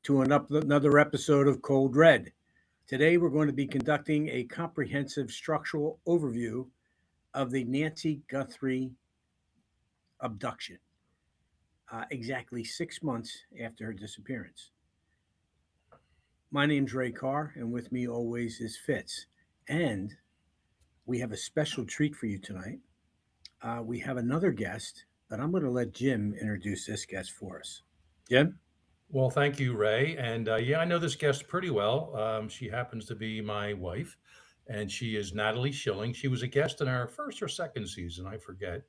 to another episode of Cold Red. Today we're going to be conducting a comprehensive structural overview of the Nancy Guthrie abduction, exactly 6 months after her disappearance. My name's Ray Carr, and with me always is Fitz. And we have a special treat for you tonight. We have another guest, but I'm going to let Jim introduce this guest for us. Jim? Well, thank you, Ray. And yeah, I know this guest pretty well. She happens to be my wife, and she is Natalie Schilling. She was a guest in our first or second season, I forget.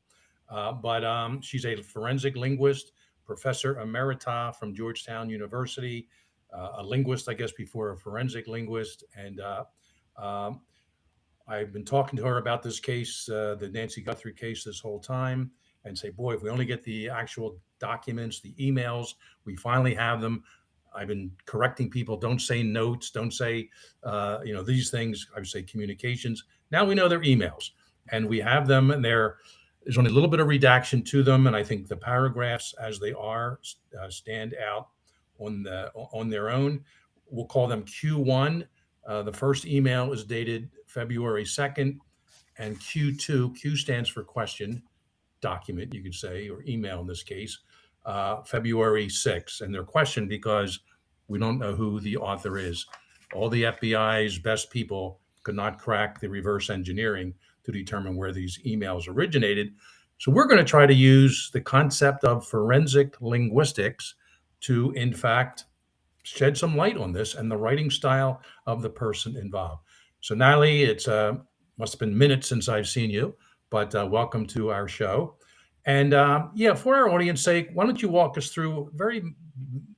But she's a forensic linguist, professor emerita from Georgetown University, a linguist, I guess, before a forensic linguist. And um, I've been talking to her about this case, the Nancy Guthrie case, this whole time, and say, boy, if we only get the actual documents, the emails, we finally have them. I've been correcting people. Don't say notes. Don't say, these things. I would say communications. Now we know they're emails, and we have them, and there's only a little bit of redaction to them, and I think the paragraphs as they are stand out on their own. We'll call them Q1. The first email is dated February 2nd, and Q2, Q stands for question, document, you could say, or email in this case, February 6th. And they're questioned because we don't know who the author is. All the FBI's best people could not crack the reverse engineering to determine where these emails originated. So we're going to try to use the concept of forensic linguistics to, in fact, shed some light on this and the writing style of the person involved. So, Natalie, it's must have been minutes since I've seen you, but welcome to our show. And yeah, for our audience sake, why don't you walk us through very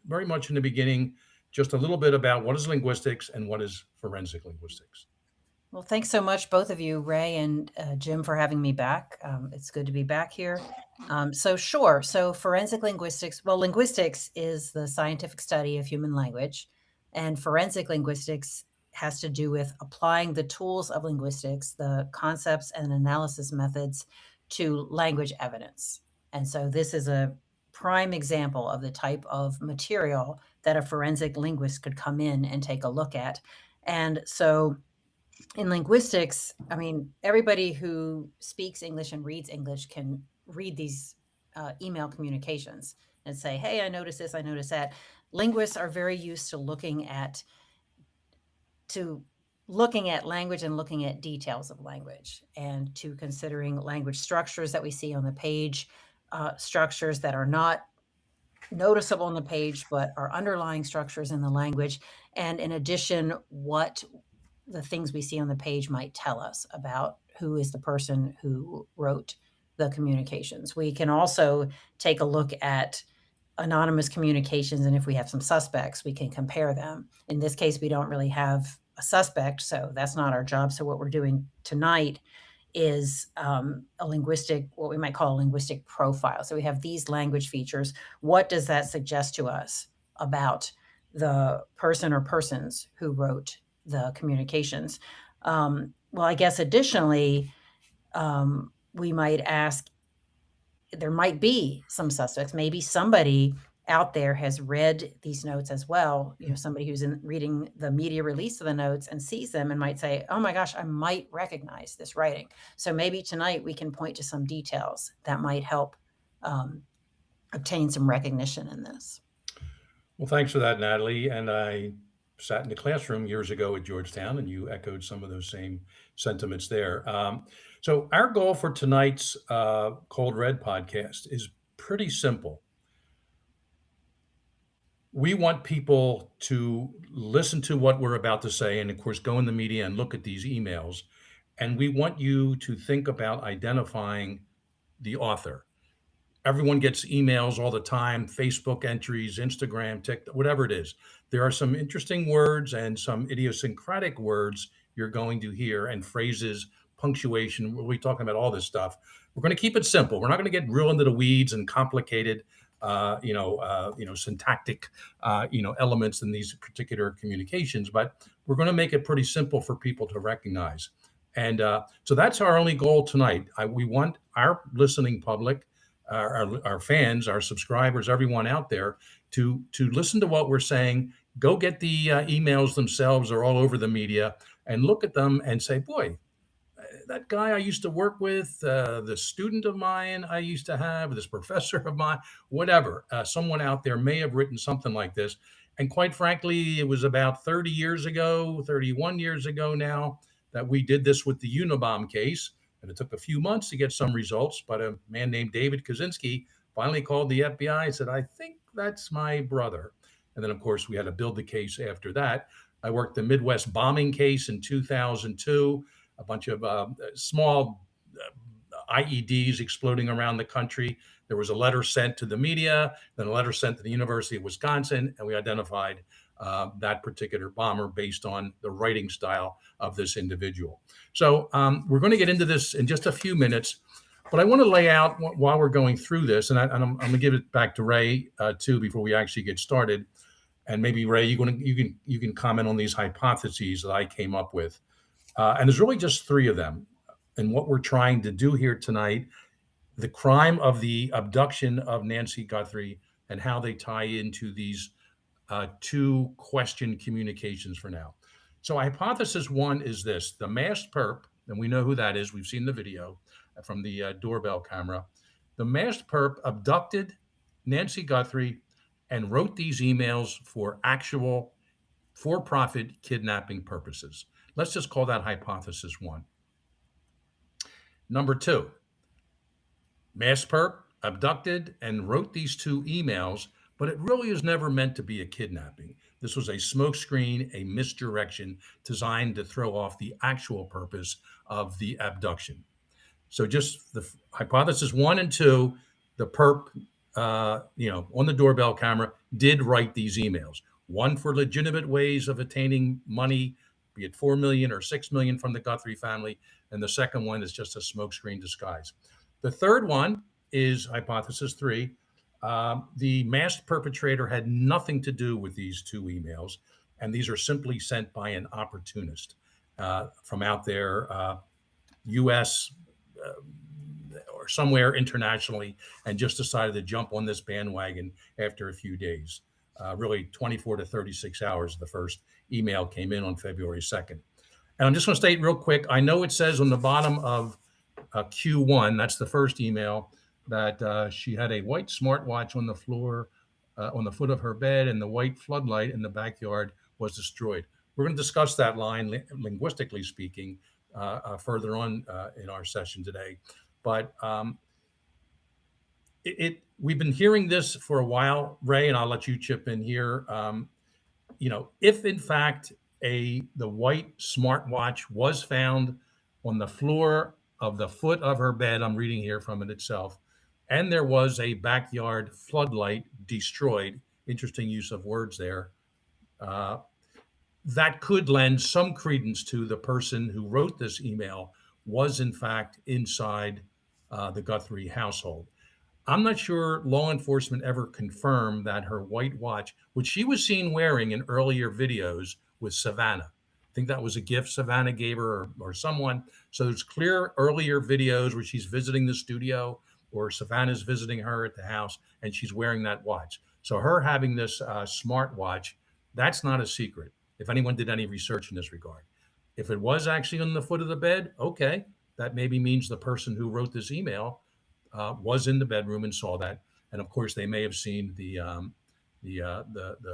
much in the beginning, just a little bit about what is linguistics and what is forensic linguistics? Well, thanks so much, both of you, Ray and Jim, for having me back. It's good to be back here. Sure. So, forensic linguistics, well, linguistics is the scientific study of human language, and forensic linguistics has to do with applying the tools of linguistics, the concepts and analysis methods to language evidence. And so, this is a prime example of the type of material that a forensic linguist could come in and take a look at. And so, in linguistics, I mean, everybody who speaks English and reads English can read these email communications and say, hey, I noticed this, I noticed that. Linguists are very used to looking at language and looking at details of language, and to considering language structures that we see on the page, structures that are not noticeable on the page but are underlying structures in the language, and in addition, what the things we see on the page might tell us about who is the person who wrote the communications. We can also take a look at anonymous communications, and if we have some suspects, we can compare them. In this case, we don't really have a suspect, so that's not our job. So what we're doing tonight is what we might call a linguistic profile. So we have these language features. What does that suggest to us about the person or persons who wrote the communications? Well, I guess additionally, we might ask, there might be some suspects. Maybe somebody out there has read these notes as well. Somebody who's reading the media release of the notes and sees them and might say, oh my gosh, I might recognize this writing. So maybe tonight we can point to some details that might help obtain some recognition in this. Well, thanks for that, Natalie. And I sat in the classroom years ago at Georgetown, and you echoed some of those same sentiments there. So our goal for tonight's Cold Red podcast is pretty simple. We want people to listen to what we're about to say, and of course, go in the media and look at these emails. And we want you to think about identifying the author. Everyone gets emails all the time, Facebook entries, Instagram, TikTok, whatever it is. There are some interesting words and some idiosyncratic words you're going to hear, and phrases, punctuation. We'll be talking about all this stuff. We're going to keep it simple. We're not going to get real into the weeds and complicated, syntactic, elements in these particular communications. But we're going to make it pretty simple for people to recognize. And so that's our only goal tonight. We want our listening public our fans, our subscribers, everyone out there to listen to what we're saying. Go get the emails themselves; they're all over the media, and look at them and say, "Boy, that guy I used to work with, the student of mine I used to have, this professor of mine, whatever, someone out there may have written something like this." And quite frankly, it was about 30 years ago, 31 years ago now, that we did this with the Unabomb case. And it took a few months to get some results, but a man named David Kaczynski finally called the FBI and said, "I think that's my brother." And then, of course, we had to build the case after that. I worked the Midwest bombing case in 2002, a bunch of small IEDs exploding around the country. There was a letter sent to the media, then a letter sent to the University of Wisconsin, and we identified that particular bomber based on the writing style of this individual. So we're going to get into this in just a few minutes, but I want to lay out while we're going through this, and I'm going to give it back to Ray too before we actually get started. And maybe Ray, you can comment on these hypotheses that I came up with. And there's really just three of them. And what we're trying to do here tonight, the crime of the abduction of Nancy Guthrie and how they tie into these two question communications for now. So hypothesis one is this: the masked perp, and we know who that is. We've seen the video from the doorbell camera. The masked perp abducted Nancy Guthrie and wrote these emails for actual for-profit kidnapping purposes. Let's just call that hypothesis one. Number two, masked perp abducted and wrote these two emails, but it really is never meant to be a kidnapping. This was a smokescreen, a misdirection designed to throw off the actual purpose of the abduction. So just the hypothesis one and two, the perp, on the doorbell camera did write these emails. One for legitimate ways of attaining money, be it 4 million or 6 million from the Guthrie family. And the second one is just a smokescreen disguise. The third one is hypothesis three. The masked perpetrator had nothing to do with these two emails, and these are simply sent by an opportunist from out there, U.S. Or somewhere internationally, and just decided to jump on this bandwagon after a few days. Really 24 to 36 hours, the first email came in on February 2nd. And I'm just going to state real quick, I know it says on the bottom of Q1, that's the first email, that she had a white smartwatch on the floor, on the foot of her bed, and the white floodlight in the backyard was destroyed. We're going to discuss that line, linguistically speaking, further on in our session today. But we've been hearing this for a while, Ray, and I'll let you chip in here. If in fact the white smartwatch was found on the floor of the foot of her bed, I'm reading here from it itself, and there was a backyard floodlight destroyed, interesting use of words there, that could lend some credence to the person who wrote this email was in fact inside the Guthrie household. I'm not sure law enforcement ever confirmed that her white watch, which she was seen wearing in earlier videos with Savannah. I think that was a gift Savannah gave her or someone. So there's clear earlier videos where she's visiting the studio or Savannah's visiting her at the house and she's wearing that watch. So her having this smart watch, that's not a secret, if anyone did any research in this regard. If it was actually on the foot of the bed, okay, that maybe means the person who wrote this email was in the bedroom and saw that. And of course, they may have seen the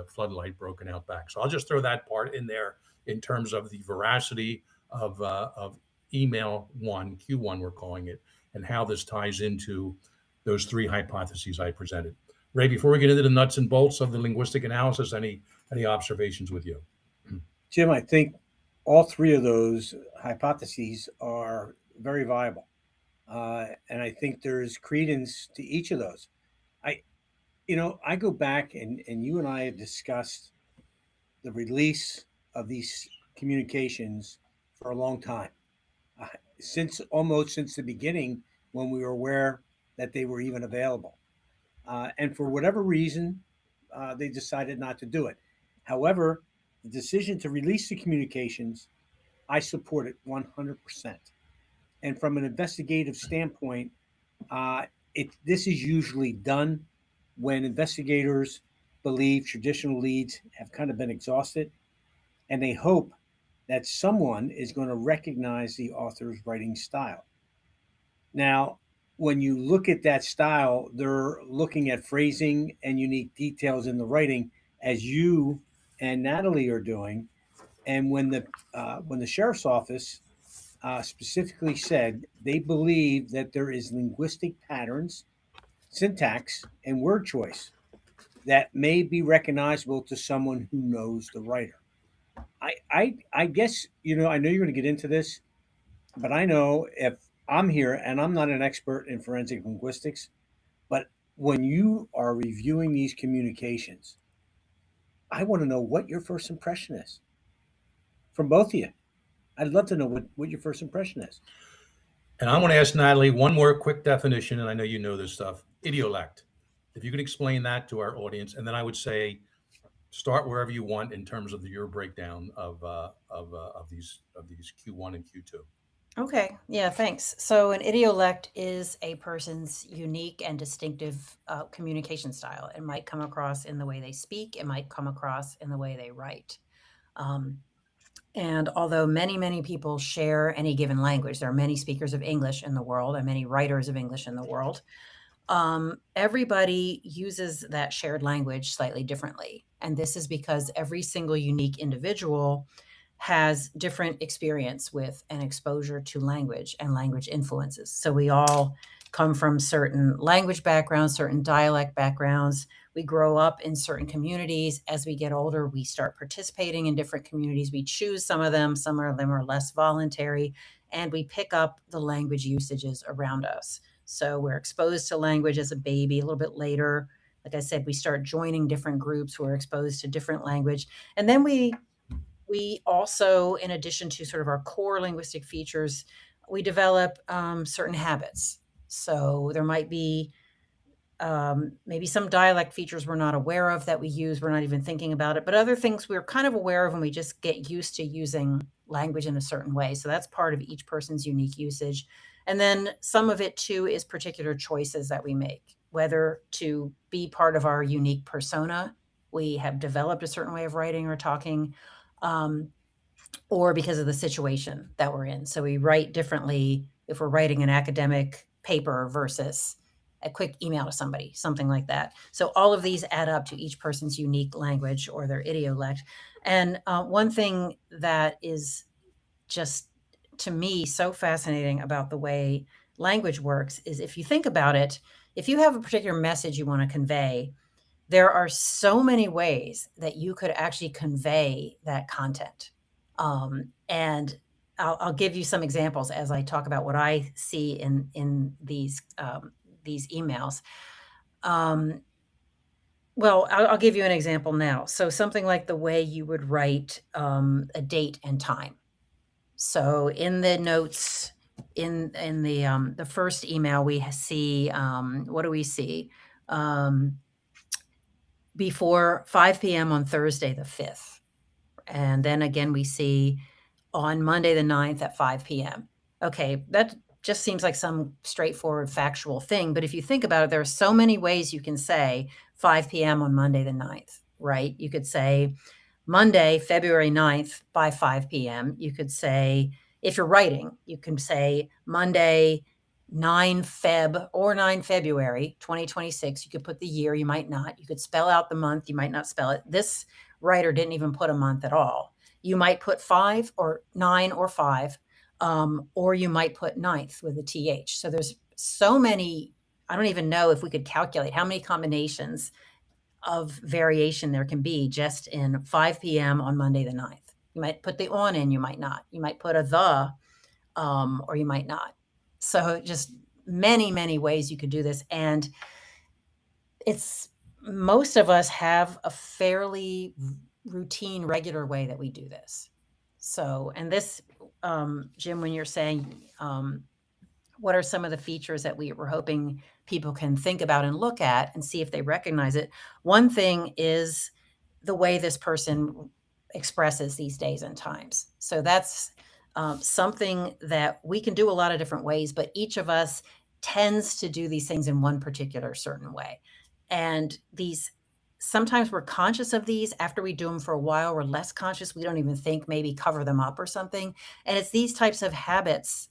floodlight broken out back. So I'll just throw that part in there in terms of the veracity of email one, Q1 we're calling it, and how this ties into those three hypotheses I presented. Ray, before we get into the nuts and bolts of the linguistic analysis, any observations with you? Jim, I think all three of those hypotheses are very viable. And I think there's credence to each of those. I go back and you and I have discussed the release of these communications for a long time, since the beginning when we were aware that they were even available. And for whatever reason, they decided not to do it. However, the decision to release the communications, I support it 100%. And from an investigative standpoint, this is usually done when investigators believe traditional leads have kind of been exhausted, and they hope that someone is going to recognize the author's writing style. Now, when you look at that style, they're looking at phrasing and unique details in the writing, as you and Natalie are doing. And when the sheriff's office specifically said they believe that there is linguistic patterns, syntax, and word choice that may be recognizable to someone who knows the writer. I guess, I know you're going to get into this, but I know if I'm here and I'm not an expert in forensic linguistics, but when you are reviewing these communications, I want to know what your first impression is from both of you. I'd love to know what your first impression is. And I want to ask Natalie one more quick definition, and I know you know this stuff. Idiolect. If you could explain that to our audience, and then I would say start wherever you want in terms of your breakdown of these Q1 and Q2. Okay. Yeah, thanks. So an idiolect is a person's unique and distinctive communication style. It might come across in the way they speak. It might come across in the way they write. And although many, many people share any given language, there are many speakers of English in the world and many writers of English in the world. Everybody uses that shared language slightly differently. And this is because every single unique individual has different experience with and exposure to language and language influences. So we all come from certain language backgrounds, certain dialect backgrounds. We grow up in certain communities. As we get older, we start participating in different communities. We choose some of them are less voluntary, and we pick up the language usages around us. So we're exposed to language as a baby. A little bit later, like I said, we start joining different groups. We're exposed to different language. And then we also, in addition to sort of our core linguistic features, we develop certain habits. So there might be maybe some dialect features we're not aware of that we use. We're not even thinking about it. But other things we're kind of aware of, and we just get used to using language in a certain way. So that's part of each person's unique usage. And then some of it, too, is particular choices that we make, whether to be part of our unique persona. We have developed a certain way of writing or talking, or because of the situation that we're in. So we write differently if we're writing an academic paper versus a quick email to somebody, something like that. So all of these add up to each person's unique language or their idiolect. And one thing that is just, to me, so fascinating about the way language works is, if you think about it, if you have a particular message you want to convey, there are so many ways that you could actually convey that content. And I'll give you some examples as I talk about what I see in these emails. Well, I'll give you an example now. So something like the way you would write a date and time. So in the notes, in the first email, we see, what do we see? Before 5 p.m. on Thursday the 5th. And then again, we see on Monday the 9th at 5 p.m. Okay, that just seems like some straightforward factual thing. But if you think about it, there are so many ways you can say 5 p.m. on Monday the 9th, right? You could say Monday, February 9th by 5 p.m. You could say, if you're writing, you can say Monday, 9 February 2026. You could put the year, you might not. You could spell out the month, you might not spell it. This writer didn't even put a month at all. You might put 5 or 9 or 5, or you might put 9th with a TH. So there's so many, I don't even know if we could calculate how many combinations of variation there can be just in 5 p.m. on Monday the 9th. You might put the on in, you might not. You might put a the, or you might not. So just many, many ways you could do this. And most of us have a fairly routine, regular way that we do this. So, and this, Jim, when you're saying, what are some of the features that we're hoping people can think about and look at and see if they recognize it? One thing is the way this person expresses these days and times. So that's something that we can do a lot of different ways, but each of us tends to do these things in one particular certain way. And these, sometimes we're conscious of these. After we do them for a while, we're less conscious. We don't even think, maybe cover them up or something. And it's these types of habits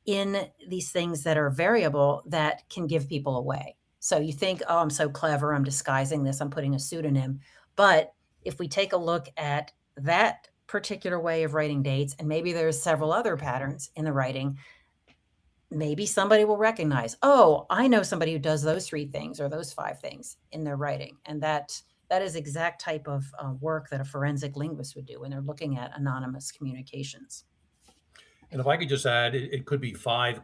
in these things that are variable that can give people away. So you think, oh, I'm so clever, I'm disguising this, I'm putting a pseudonym. But if we take a look at that particular way of writing dates, and maybe there's several other patterns in the writing, maybe somebody will recognize, oh, I know somebody who does those 3 things or those 5 things in their writing. And that is exact type of work that a forensic linguist would do when they're looking at anonymous communications. And if I could just add, it could be 5:00.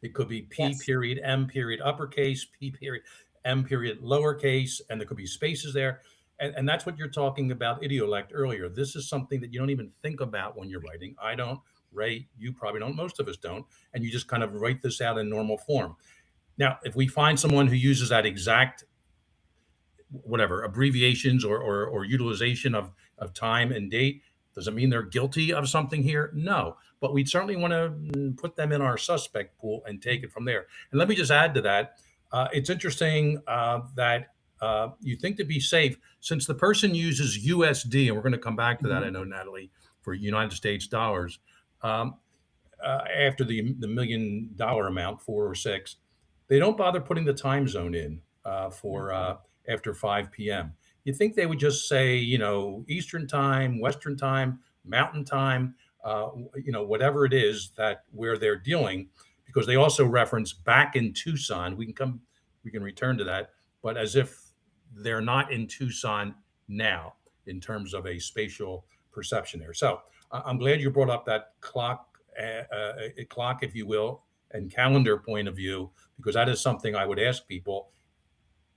It could be P Yes. period, M period, uppercase, P period, M period, lowercase, and there could be spaces there. And that's what you're talking about, idiolect, earlier. This is something that you don't even think about when you're writing. I don't, Ray, you probably don't, most of us don't. And you just kind of write this out in normal form. Now, if we find someone who uses that exact, whatever, abbreviations or utilization of time and date, does it mean they're guilty of something here? No, but we'd certainly want to put them in our suspect pool and take it from there. And let me just add to that. It's interesting that you think to be safe, since the person uses USD, and we're going to come back to that, I know, Natalie, for United States dollars, after the $1 million amount, 4 or 6, they don't bother putting the time zone in for after 5 p.m. You think they would just say, Eastern time, Western time, Mountain time, whatever it is that where they're dealing, because they also reference back in Tucson. We can return to that, but as if they're not in Tucson now in terms of a spatial perception there. So I'm glad you brought up that clock, if you will, and calendar point of view, because that is something I would ask people.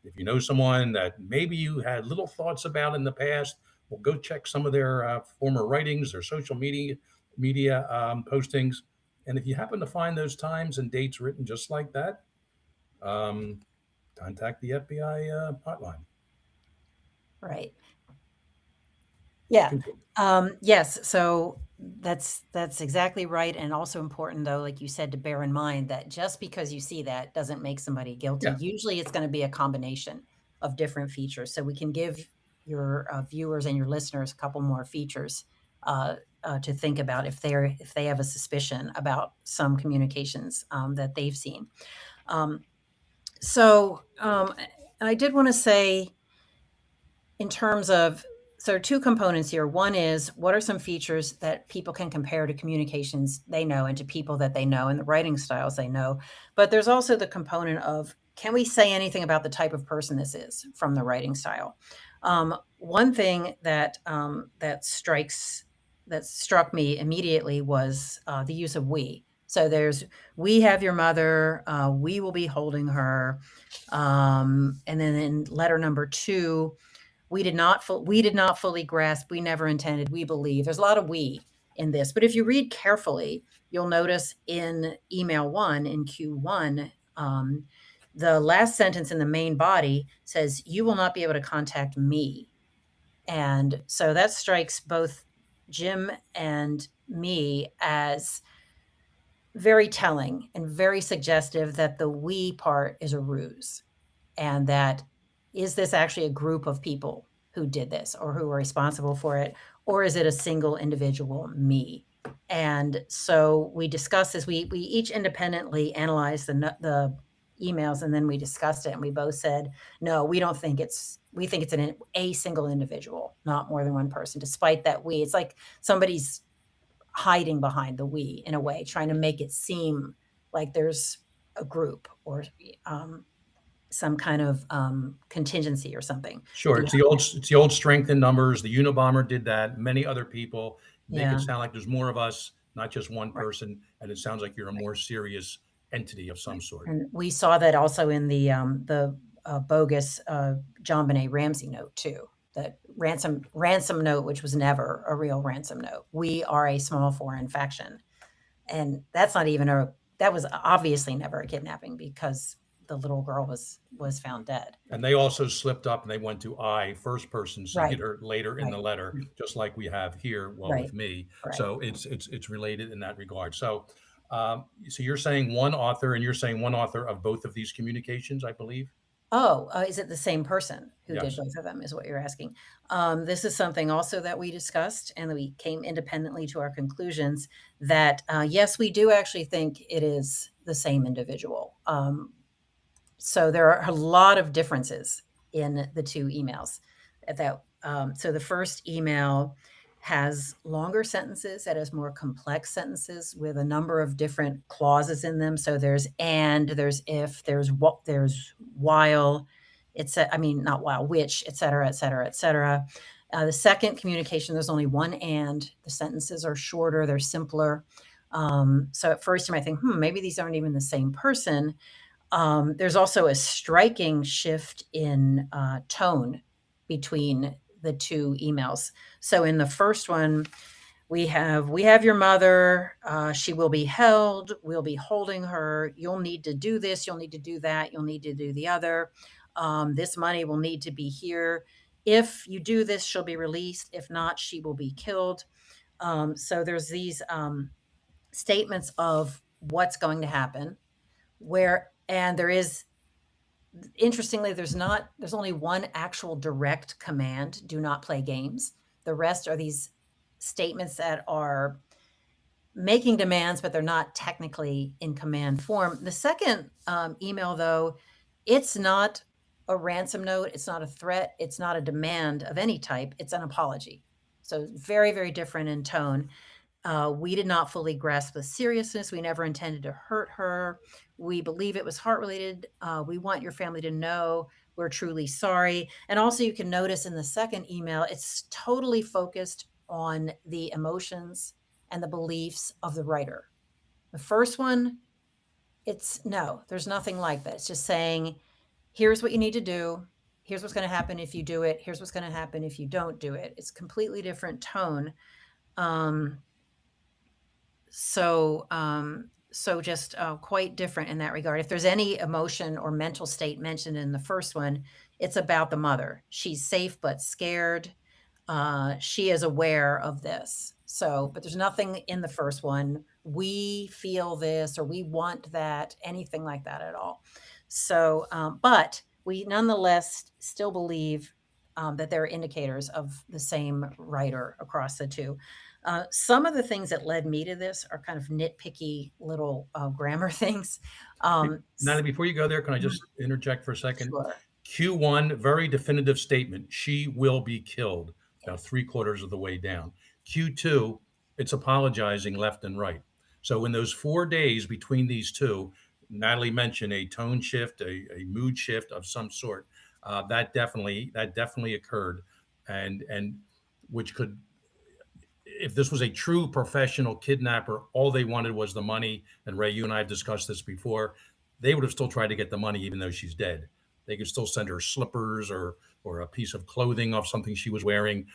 If you know someone that maybe you had little thoughts about in the past, well, go check some of their former writings, their social media postings, and if you happen to find those times and dates written just like that, contact the FBI hotline. Right. Yeah. Yes. So that's exactly right. And also important, though, like you said, to bear in mind that just because you see that doesn't make somebody guilty. Yeah. Usually it's going to be a combination of different features. So we can give your viewers and your listeners a couple more features to think about if they have a suspicion about some communications that they've seen. I did want to say, in terms of, so 2 components here. One is, what are some features that people can compare to communications they know and to people that they know and the writing styles they know? But there's also the component of, can we say anything about the type of person this is from the writing style? One thing that struck me immediately was the use of we. So there's, we have your mother, we will be holding her. And then in letter number 2, we did not fully grasp, we never intended, we believe. There's a lot of we in this. But if you read carefully, you'll notice in email 1, in Q1, the last sentence in the main body says, you will not be able to contact me. And so that strikes both Jim and me as very telling and very suggestive that the we part is a ruse. And that, is this actually a group of people who did this or who are responsible for it? Or is it a single individual, me? And so we discussed this. We each independently analyzed the emails, and then we discussed it. And we both said, no, we think it's a single individual, not more than one person, despite that we. It's like somebody's hiding behind the we in a way, trying to make it seem like there's a group or some kind of contingency or something. Sure, it's the old strength in numbers. The Unabomber did that. Many other people make it sound like there's more of us, not just one person, and it sounds like you're a more serious entity of some sort. And we saw that also in the bogus JonBenet Ramsey note too. That ransom note, which was never a real ransom note. We are a small foreign faction, and that was obviously never a kidnapping, because the little girl was found dead. And they also slipped up and they went to I, first person singular, later in the letter, just like we have here, with me. Right. So it's related in that regard. So So you're saying one author, and you're saying one author of both of these communications, I believe? Oh, is it the same person who did Yes. both of them is what you're asking. This is something also that we discussed and that we came independently to our conclusions that, yes, we do actually think it is the same individual. So there are a lot of differences in the two emails. So the first email has longer sentences, it has more complex sentences with a number of different clauses in them. So there's and, there's if, there's what, there's while, not while, which, et cetera, et cetera, et cetera. The second communication, there's only one and. The sentences are shorter, they're simpler. So at first you might think, maybe these aren't even the same person. There's also a striking shift in tone between the two emails. So in the first one, we have your mother. She will be held. We'll be holding her. You'll need to do this. You'll need to do that. You'll need to do the other. This money will need to be here. If you do this, she'll be released. If not, she will be killed. So there's these statements of what's going to happen. And there is, interestingly, there's only one actual direct command: do not play games. The rest are these statements that are making demands, but they're not technically in command form. The second email, though, it's not a ransom note, it's not a threat, it's not a demand of any type, it's an apology. So very, very different in tone. We did not fully grasp the seriousness. We never intended to hurt her. We believe it was heart related. We want your family to know we're truly sorry. And also, you can notice in the second email, it's totally focused on the emotions and the beliefs of the writer. The first one, there's nothing like that. It's just saying, here's what you need to do. Here's what's going to happen if you do it. Here's what's going to happen if you don't do it. It's completely different tone. So just quite different in that regard. If there's any emotion or mental state mentioned in the first one, it's about the mother. She's safe but scared. She is aware of this. But there's nothing in the first one. We feel this or we want that, anything like that at all. But we nonetheless still believe that there are indicators of the same writer across the two. Some of the things that led me to this are kind of nitpicky little grammar things. Natalie, before you go there, can I just interject for a second? Sure. Q1, very definitive statement. She will be killed, about 3/4 of the way down. Q2, it's apologizing left and right. So in those 4 days between these two, Natalie mentioned a tone shift, a mood shift of some sort. That definitely occurred, and which could, if this was a true professional kidnapper, all they wanted was the money. And Ray, you and I have discussed this before. They would have still tried to get the money, even though she's dead. They could still send her slippers or a piece of clothing of something she was wearing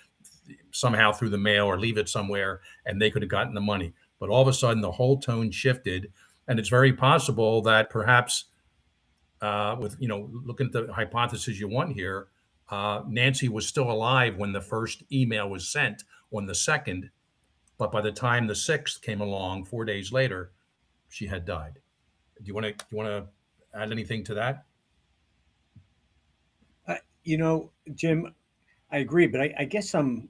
somehow through the mail, or leave it somewhere, and they could have gotten the money. But all of a sudden, the whole tone shifted, and it's very possible that perhaps, with looking at the hypothesis you want here, Nancy was still alive when the first email was sent on the 2nd, but by the time the 6th came along, 4 days later, she had died. Do you want to add anything to that? Jim, I agree, but I guess I'm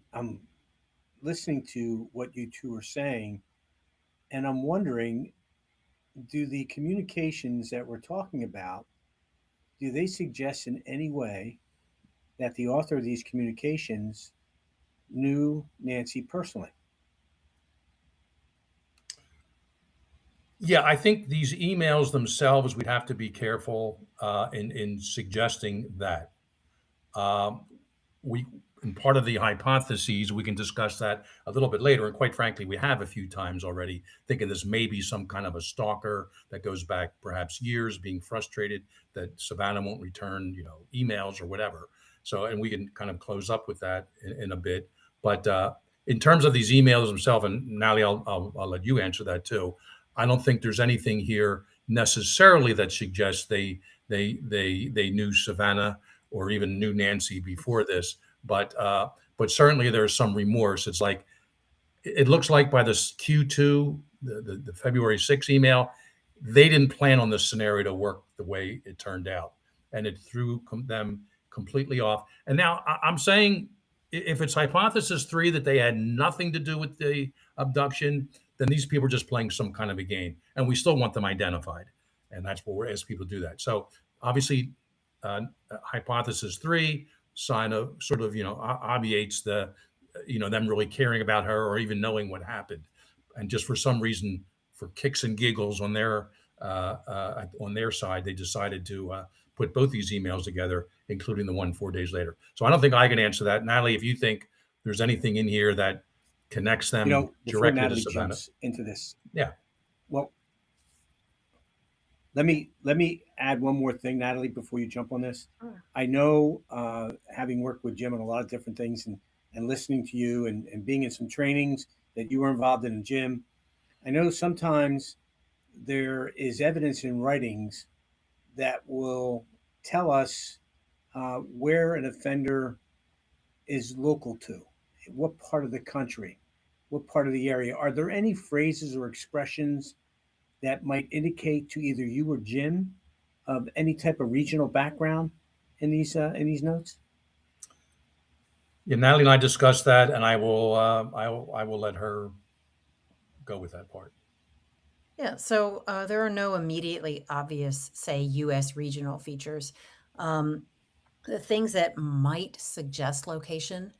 listening to what you two are saying, and I'm wondering, do the communications that we're talking about, do they suggest in any way that the author of these communications knew Nancy personally? Yeah, I think these emails themselves, we'd have to be careful in suggesting that. We, in part of the hypotheses, we can discuss that a little bit later. And quite frankly, we have a few times already, thinking this may be some kind of a stalker that goes back perhaps years, being frustrated that Savannah won't return, emails or whatever. So, and we can kind of close up with that in a bit. But in terms of these emails themselves, and Natalie, I'll let you answer that too. I don't think there's anything here necessarily that suggests they knew Savannah or even knew Nancy before this, but certainly there's some remorse. It's like, it looks like by this Q2, the February 6th email, they didn't plan on this scenario to work the way it turned out, and it threw them completely off. And now I'm saying, if it's hypothesis 3 that they had nothing to do with the abduction, then these people are just playing some kind of a game, and we still want them identified, and that's what we're asking people to do that. So obviously, hypothesis 3 sign of sort of obviates the them really caring about her or even knowing what happened, and just for some reason, for kicks and giggles on their side, they decided to put both these emails together, including the one 4 days later. So I don't think I can answer that. Natalie, if you think there's anything in here that connects them before directly to Natalie Savannah. jumps into this. Yeah. Well, let me add one more thing, Natalie, before you jump on this. Sure. I know, having worked with Jim on a lot of different things, and listening to you, and being in some trainings that you were involved in, Jim, I know sometimes there is evidence in writings that will tell us where an offender is local to, what part of the country, what part of the area. Are there any phrases or expressions that might indicate to either you or Jim of any type of regional background in these notes? Yeah, Natalie and I discussed that, and I will let her go with that part. Yeah, so there are no immediately obvious, say, US regional features. The things that might suggest location,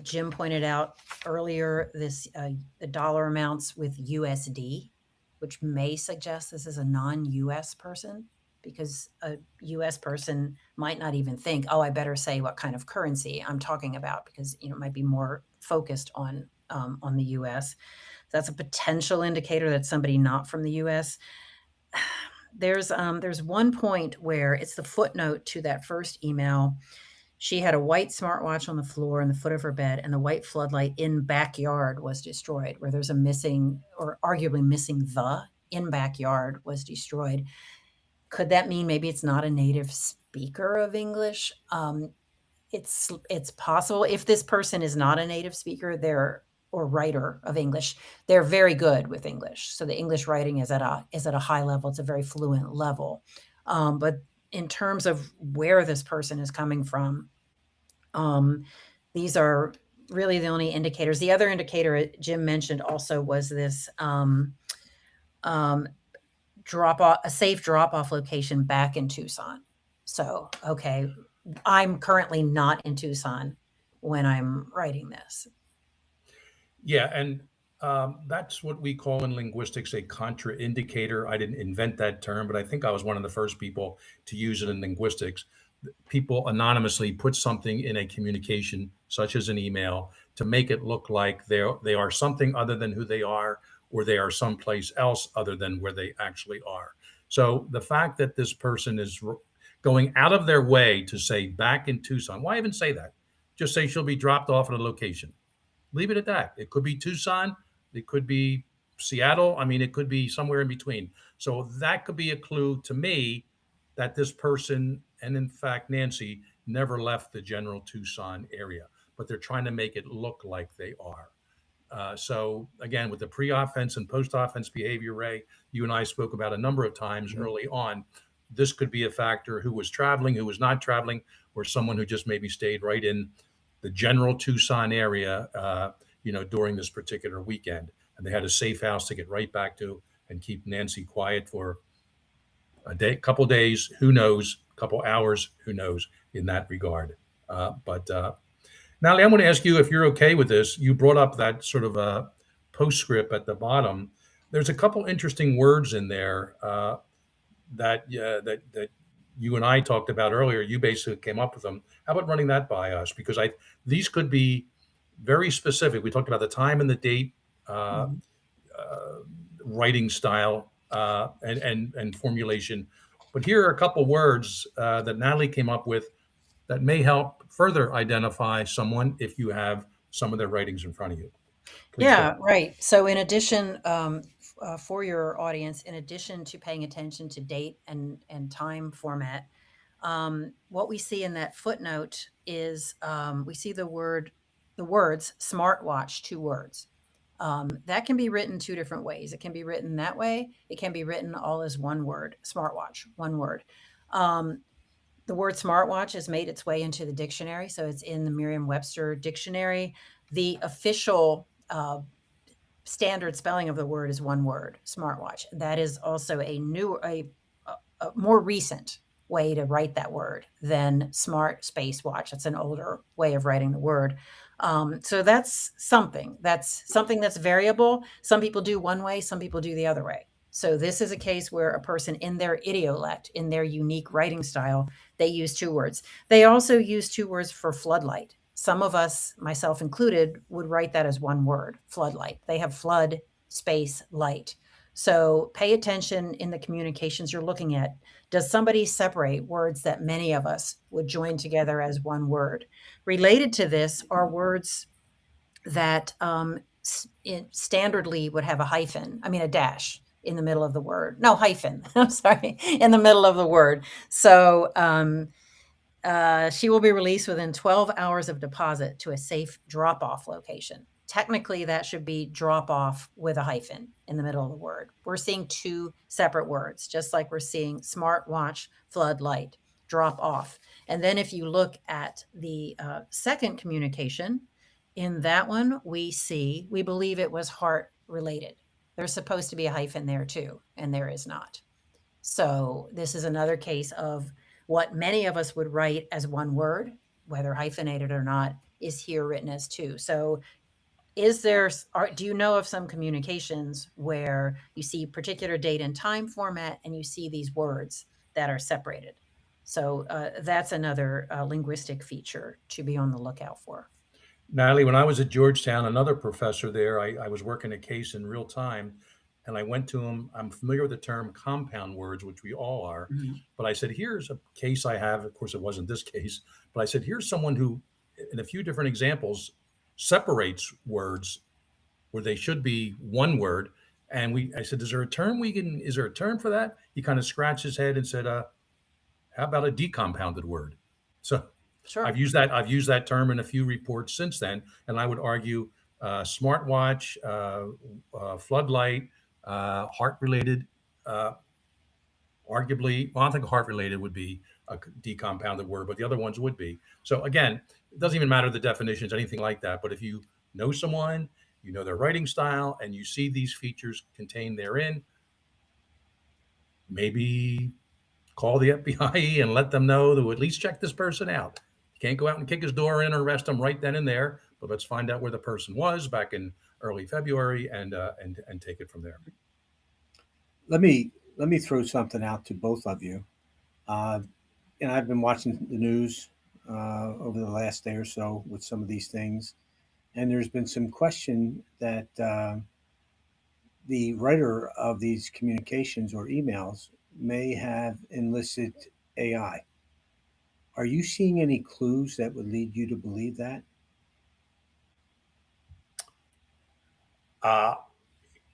Jim pointed out earlier, the dollar amounts with USD, which may suggest this is a non-US person, because a US person might not even think, oh, I better say what kind of currency I'm talking about, because it might be more focused on the US. That's a potential indicator that somebody not from the US. There's one point where it's the footnote to that first email. She had a white smartwatch on the floor in the foot of her bed, and the white floodlight in backyard was destroyed, where there's a missing, or arguably missing, the in backyard was destroyed. Could that mean maybe it's not a native speaker of English? It's possible. If this person is not a native speaker, or writer of English, they're very good with English. So the English writing is at a high level. It's a very fluent level. But in terms of where this person is coming from, these are really the only indicators. The other indicator Jim mentioned also was this a safe drop-off location back in Tucson. So, okay, I'm currently not in Tucson when I'm writing this. Yeah, and that's what we call in linguistics a contraindicator. I didn't invent that term, but I think I was one of the first people to use it in linguistics. People anonymously put something in a communication, such as an email, to make it look like they are something other than who they are, or they are someplace else other than where they actually are. So the fact that this person is going out of their way to say back in Tucson, why even say that? Just say she'll be dropped off at a location. Leave it at that. It could be Tucson. It could be Seattle. I mean, it could be somewhere in between. So that could be a clue to me that this person, and in fact, Nancy, never left the general Tucson area, but they're trying to make it look like they are. So again, with the pre-offense and post-offense behavior, Ray, you and I spoke about a number of times early on. This could be a factor: who was traveling, who was not traveling, or someone who just maybe stayed right in the general Tucson area, during this particular weekend, and they had a safe house to get right back to and keep Nancy quiet for a day, couple days, who knows, couple hours, who knows, in that regard. But Natalie, I'm going to ask you if you're okay with this. You brought up that sort of a postscript at the bottom. There's a couple interesting words in there that you and I talked about earlier. You basically came up with them. How about running that by us? Because these could be very specific. We talked about the time and the date, writing style, and formulation. But here are a couple words that Natalie came up with that may help further identify someone if you have some of their writings in front of you. Please Yeah, go. right. So in addition, for your audience, in addition to paying attention to date and time format, what we see in that footnote is we see the words smartwatch, 2 words. That can be written two different ways. It can be written that way. It can be written all as one word, smartwatch, one word. The word smartwatch has made its way into the dictionary, so it's in the Merriam-Webster dictionary. The official standard spelling of the word is one word, smartwatch. That is also a more recent way to write that word than smart space watch. That's an older way of writing the word. So that's something that's variable. Some people do one way, some people do the other way. So this is a case where a person in their idiolect, in their unique writing style, they use two words. They also use two words for floodlight. Some of us, myself included, would write that as one word, floodlight. They have flood, space, light. So pay attention in the communications you're looking at. Does somebody separate words that many of us would join together as one word? Related to this are words that standardly would have a hyphen, a dash in the middle of the word. No, hyphen, I'm sorry, in the middle of the word. So she will be released within 12 hours of deposit to a safe drop-off location. Technically, that should be drop off with a hyphen in the middle of the word. We're seeing two separate words, just like we're seeing smartwatch, floodlight, drop off. And then if you look at the second communication, in that one, we believe it was heart related. There's supposed to be a hyphen there too, and there is not. So this is another case of what many of us would write as one word, whether hyphenated or not, is here written as two. So do you know of some communications where you see particular date and time format and you see these words that are separated? So that's another linguistic feature to be on the lookout for. Natalie, when I was at Georgetown, another professor there, I was working a case in real time, and I went to him. I'm familiar with the term compound words, which we all are. Mhm. But I said, here's a case I have. Of course, it wasn't this case, but I said, here's someone who, in a few different examples, separates words where they should be one word. And I said, is there a term for that? He kind of scratched his head and said, how about a decompounded word? So Sure. I've used that term in a few reports since then, and I would argue smartwatch, floodlight, heart-related, arguably. Well, I don't think heart-related would be a decompounded word, but the other ones would be. So again, it doesn't even matter the definitions, anything like that. But if you know someone, you know their writing style, and you see these features contained therein, maybe call the FBI and let them know to at least check this person out. You can't go out and kick his door in or arrest him right then and there, but let's find out where the person was back in early February and take it from there. Let me throw something out to both of you. And I've been watching the news over the last day or so with some of these things, and there's been some question that the writer of these communications or emails may have enlisted AI. Are you seeing any clues that would lead you to believe that?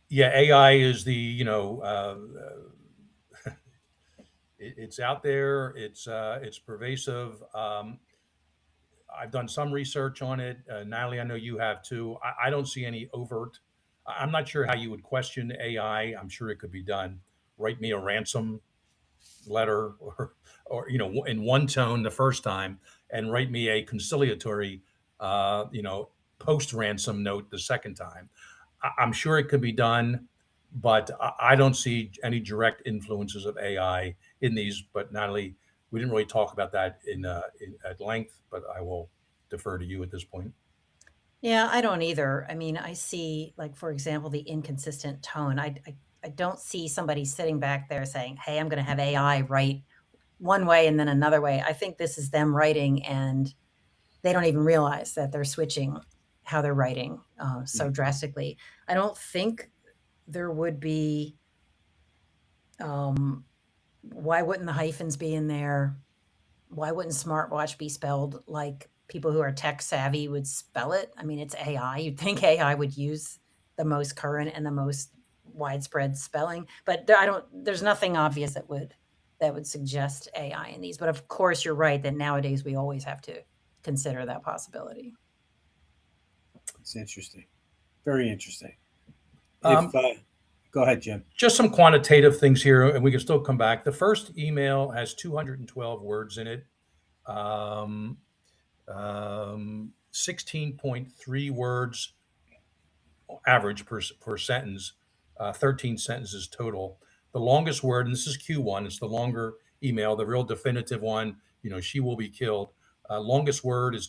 Yeah, AI is it's out there. It's pervasive. I've done some research on it. Natalie, I know you have too. I don't see any overt. I'm not sure how you would question AI. I'm sure it could be done. Write me a ransom letter, or in one tone the first time, and write me a conciliatory, post ransom note the second time. I'm sure it could be done, but I don't see any direct influences of AI in these. But Natalie, we didn't really talk about that at length, but I will defer to you at this point. Yeah, I don't either. I see, like, for example, the inconsistent tone. I don't see somebody sitting back there saying, hey, I'm going to have AI write one way and then another way. I think this is them writing, and they don't even realize that they're switching how they're writing so drastically. I don't think there would be, why wouldn't the hyphens be in there? Why wouldn't smartwatch be spelled like people who are tech savvy would spell it? It's AI. You'd think AI would use the most current and the most widespread spelling, but there's nothing obvious that would suggest AI in these. But of course, you're right that nowadays we always have to consider that possibility. It's interesting. Very interesting. If go ahead, Jim. Just some quantitative things here, and we can still come back. The first email has 212 words in it, 16.3 words average per sentence, 13 sentences total. The longest word, and this is Q1, it's the longer email, the real definitive one, she will be killed. Longest word is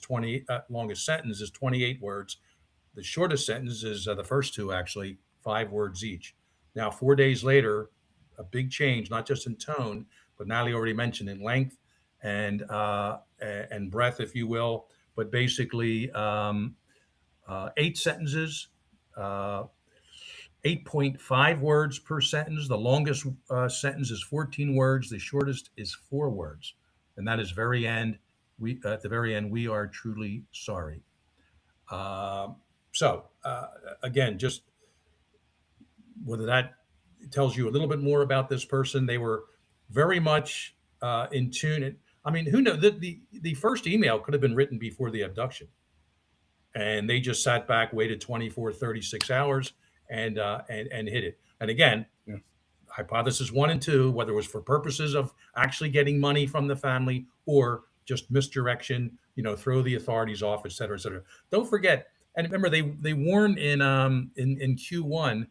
longest sentence is 28 words. The shortest sentence is the first two, actually, 5 words each. Now, 4 days later, a big change, not just in tone, but Natalie already mentioned in length and breadth, if you will. But basically, 8 sentences, 8.5 words per sentence. The longest sentence is 14 words. The shortest is 4 words, and that is very end. At the very end, we are truly sorry. So again, just whether that tells you a little bit more about this person, they were very much in tune. I mean, who knows? The first email could have been written before the abduction, and they just sat back, waited 24, 36 hours, and hit it. And again, hypothesis 1 and 2, whether it was for purposes of actually getting money from the family or just misdirection, throw the authorities off, et cetera, et cetera. Don't forget, and remember, they warn in Q1,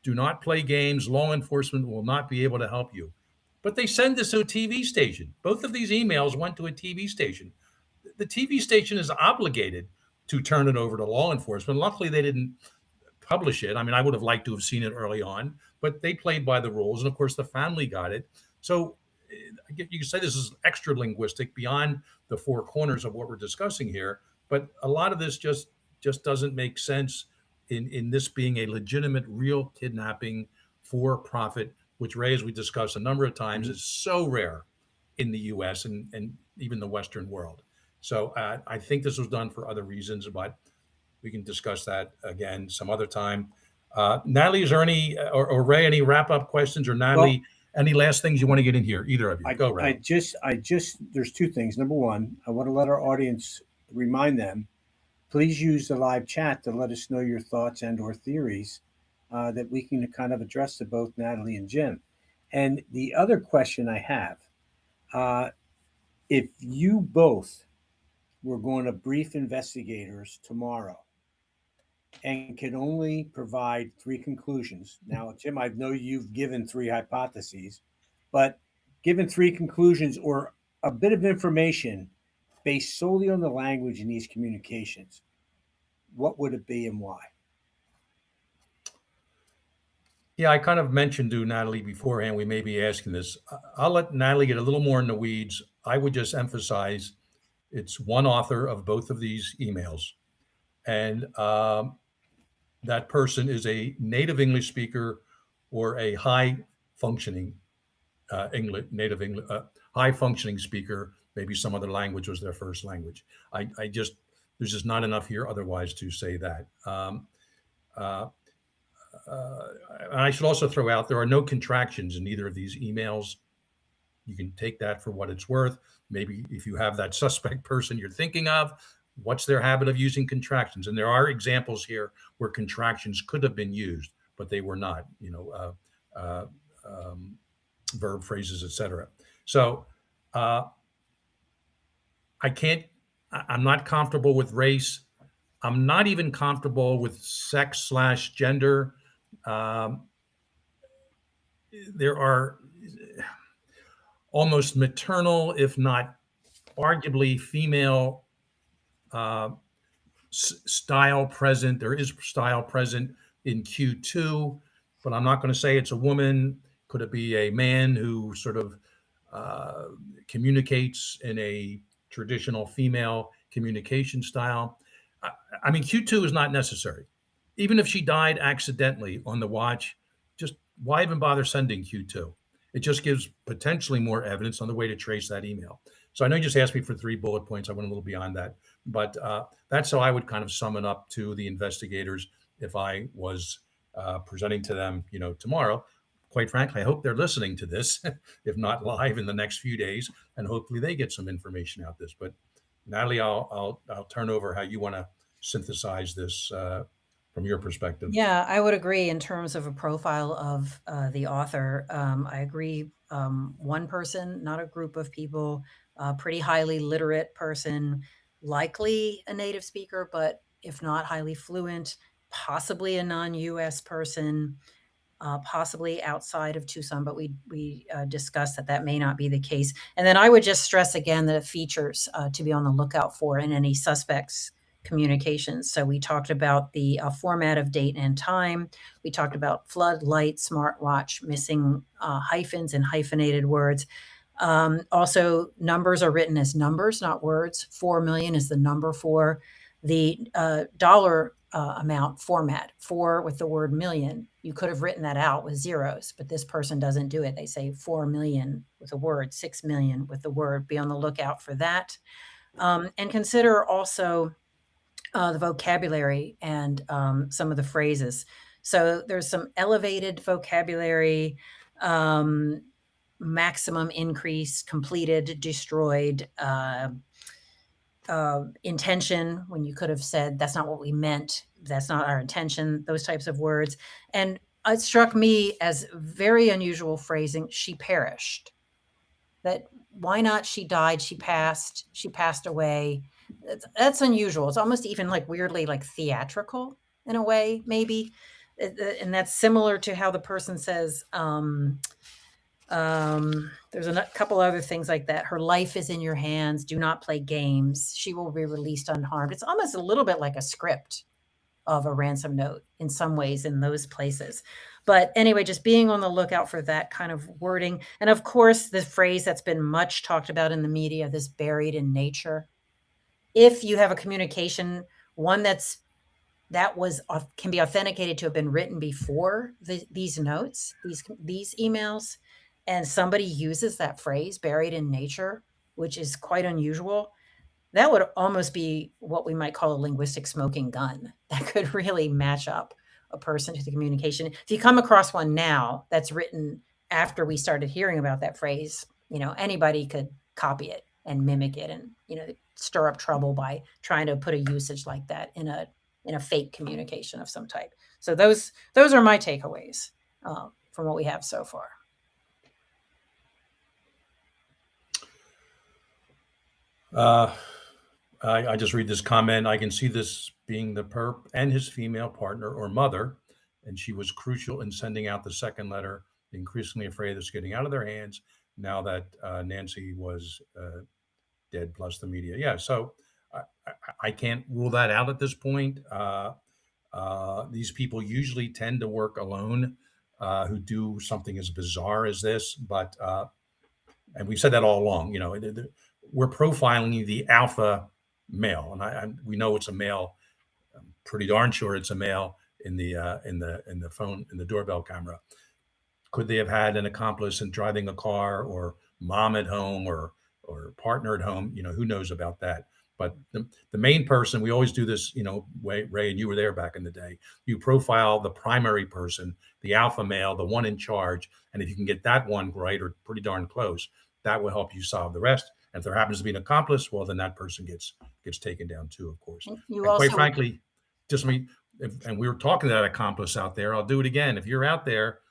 do not play games. Law enforcement will not be able to help you. But they send this to a TV station. Both of these emails went to a TV station. The TV station is obligated to turn it over to law enforcement. Luckily, they didn't publish it. I mean, I would have liked to have seen it early on, but they played by the rules. And of course, the family got it. So you can say this is extra linguistic beyond the 4 corners of what we're discussing here. But a lot of this just doesn't make sense in this being a legitimate, real kidnapping for profit, which, Ray, as we discussed a number of times, is so rare in the U.S. and even the Western world. So I think this was done for other reasons, but we can discuss that again some other time. Natalie, is there any, or Ray, any wrap-up questions, or Natalie, any last things you want to get in here? Either of you. Go, Ray. There's 2 things. Number 1, I want to let our audience remind them, please use the live chat to let us know your thoughts and or theories that we can kind of address to both Natalie and Jim. And the other question I have, if you both were going to brief investigators tomorrow and could only provide 3 conclusions. Now, Jim, I know you've given 3 hypotheses, but given 3 conclusions or a bit of information based solely on the language in these communications, what would it be and why? Yeah, I kind of mentioned to Natalie beforehand, we may be asking this. I'll let Natalie get a little more in the weeds. I would just emphasize it's one author of both of these emails. And that person is a native English speaker or a high functioning high functioning speaker. Maybe some other language was their first language. There's just not enough here otherwise to say that. And I should also throw out, there are no contractions in either of these emails. You can take that for what it's worth. Maybe if you have that suspect person you're thinking of, what's their habit of using contractions? And there are examples here where contractions could have been used, but they were not, verb phrases, etc. So I'm not comfortable with race. I'm not even comfortable with sex/gender. There are almost maternal, if not arguably female style present. There is style present in Q2, but I'm not going to say it's a woman. Could it be a man who sort of communicates in a traditional female communication style? I mean, Q2 is not necessary. Even if she died accidentally on the watch, just why even bother sending Q2? It just gives potentially more evidence on the way to trace that email. So I know you just asked me for 3 bullet points. I went a little beyond that, but that's how I would kind of sum it up to the investigators if I was presenting to them, tomorrow. Quite frankly, I hope they're listening to this, if not live in the next few days, and hopefully they get some information out of this. But Natalie, I'll turn over how you want to synthesize this from your perspective. Yeah, I would agree in terms of a profile of the author. I agree. One person, not a group of people, a pretty highly literate person, likely a native speaker, but if not highly fluent, possibly a non-US person, possibly outside of Tucson, but we discussed that that may not be the case. And then I would just stress again the features to be on the lookout for in any suspects communications. So we talked about the format of date and time. We talked about floodlight, smartwatch, missing hyphens and hyphenated words. Also, numbers are written as numbers, not words. 4 million is the number for the dollar amount format, 4 with the word million. You could have written that out with zeros, but this person doesn't do it. They say 4 million with a word, 6 million with the word. Be on the lookout for that. And consider also the vocabulary and some of the phrases. So there's some elevated vocabulary, maximum increase, completed, destroyed, intention, when you could have said, that's not what we meant, that's not our intention, those types of words. And it struck me as very unusual phrasing, she perished. That why not she died, she passed away. That's unusual. It's almost even like weirdly like theatrical in a way, maybe. And that's similar to how the person says, there's a couple other things like that. Her life is in your hands. Do not play games. She will be released unharmed. It's almost a little bit like a script of a ransom note in some ways in those places. But anyway, just being on the lookout for that kind of wording. And of course, the phrase that's been much talked about in the media, this buried in nature. If you have a communication, one that can be authenticated to have been written before these notes, these emails, and somebody uses that phrase, buried in nature, which is quite unusual, that would almost be what we might call a linguistic smoking gun. That could really match up a person to the communication. If you come across one now that's written after we started hearing about that phrase, anybody could copy it and mimic it and, stir up trouble by trying to put a usage like that in a fake communication of some type. So those are my takeaways from what we have so far. I just read this comment. I can see this being the perp and his female partner or mother, and she was crucial in sending out the second letter, increasingly afraid it's getting out of their hands now that Nancy was dead, plus the media. Yeah, so I can't rule that out at this point. These people usually tend to work alone, who do something as bizarre as this, but and we've said that all along. We're profiling the alpha male, and we know it's a male. I'm pretty darn sure it's a male in the phone, in the doorbell camera. Could they have had an accomplice in driving a car, or mom at home, or partner at home? Who knows about that? But the main person, we always do this, Ray, and you were there back in the day. You profile the primary person, the alpha male, the one in charge, and if you can get that one right or pretty darn close, that will help you solve the rest. And if there happens to be an accomplice, well, then that person gets taken down too, of course. And quite frankly, and we were talking to that accomplice out there. I'll do it again. If you're out there,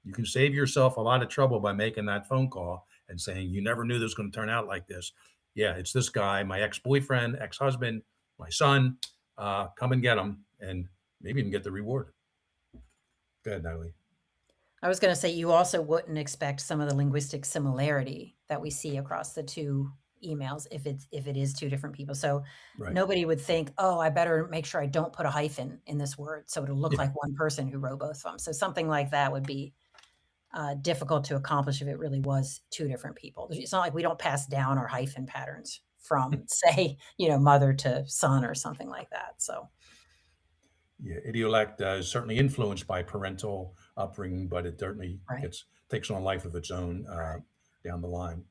you can save yourself a lot of trouble by making that phone call and saying, you never knew this was going to turn out like this. Yeah, it's this guy, my ex-boyfriend, ex-husband, my son. Come and get him, and maybe even get the reward. Go ahead, Natalie. I was going to say, you also wouldn't expect some of the linguistic similarity that we see across the two emails if it is two different people. So right. Nobody would think, oh, I better make sure I don't put a hyphen in this word so it'll look like one person who wrote both of them. So something like that would be difficult to accomplish if it really was two different people. It's not like we don't pass down our hyphen patterns from, say, mother to son or something like that. So. Yeah, idiolect is certainly influenced by parental upbringing, but it certainly takes on a life of its own down the line.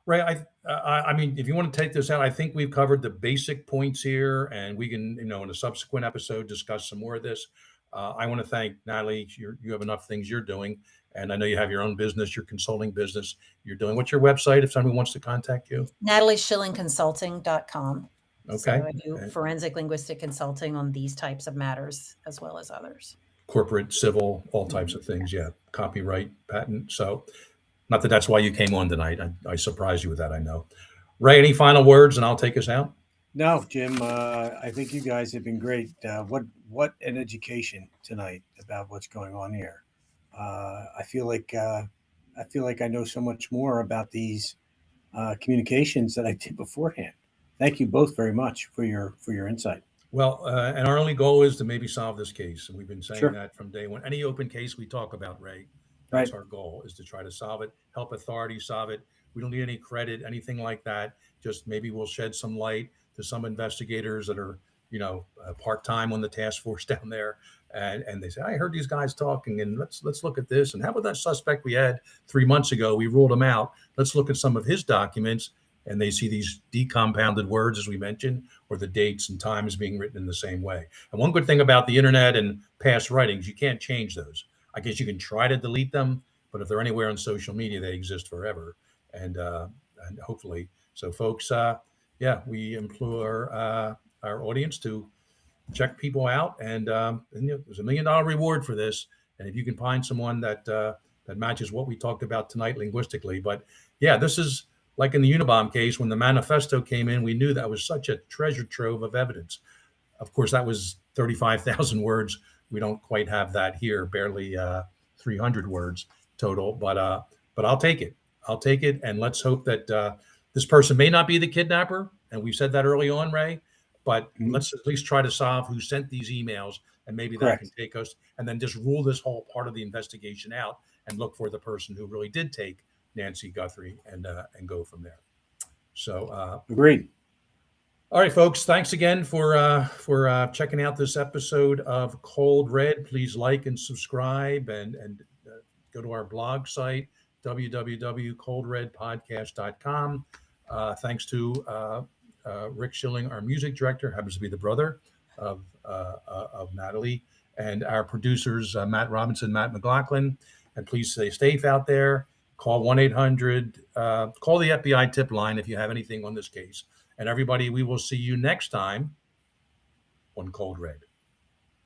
Ray, I mean, if you want to take this out, I think we've covered the basic points here, and we can, in a subsequent episode, discuss some more of this. I want to thank Natalie. You have enough things you're doing, and I know you have your own business, your consulting business you're doing. What's your website if somebody wants to contact you? NatalieSchillingConsulting.com. So Okay. I do And forensic linguistic consulting on these types of matters as well as others. corporate, civil, all types of things. Yeah. Copyright, patent. So not that that's why you came on tonight. I surprised you with that, I know. Ray, any final words and I'll take us out? No, Jim, I think you guys have been great. What an education tonight about what's going on here. I feel like I know so much more about these communications that I did beforehand. Thank you both very much for your insight. Well, and our only goal is to maybe solve this case. And we've been saying Sure. that from day one. Any open case we talk about, Ray, that's Right. our goal, is to try to solve it, help authorities solve it. We don't need any credit, anything like that. Just maybe we'll shed some light to some investigators that are, part-time on the task force down there. And they say, I heard these guys talking, and let's look at this. And how about that suspect we had 3 months ago? We ruled him out. Let's look at some of his documents. And they see these decompounded words, as we mentioned, or the dates and times being written in the same way. And one good thing about the internet and past writings, you can't change those. I guess you can try to delete them, but if they're anywhere on social media, they exist forever. And hopefully, so folks, we implore our audience to check people out, and there's $1 million reward for this. And if you can find someone that matches what we talked about tonight linguistically, but yeah, this is like in the Unabomb case, when the manifesto came in, we knew that was such a treasure trove of evidence. Of course, that was 35,000 words. We don't quite have that here, barely 300 words total. But I'll take it. I'll take it, and let's hope that this person may not be the kidnapper. And we said that early on, Ray. But let's at least try to solve who sent these emails, and maybe Correct. that can take us, and then just rule this whole part of the investigation out and look for the person who really did take Nancy Guthrie and go from there. So Agreed. All right, folks. Thanks again for checking out this episode of Cold Red. Please like and subscribe, and go to our blog site www.coldredpodcast.com. Thanks to Rick Schilling, our music director, happens to be the brother of Natalie, and our producers Matt Robinson, Matt McLaughlin. And please stay safe out there. Call 1-800, call the FBI tip line if you have anything on this case. And everybody, we will see you next time on Cold Red.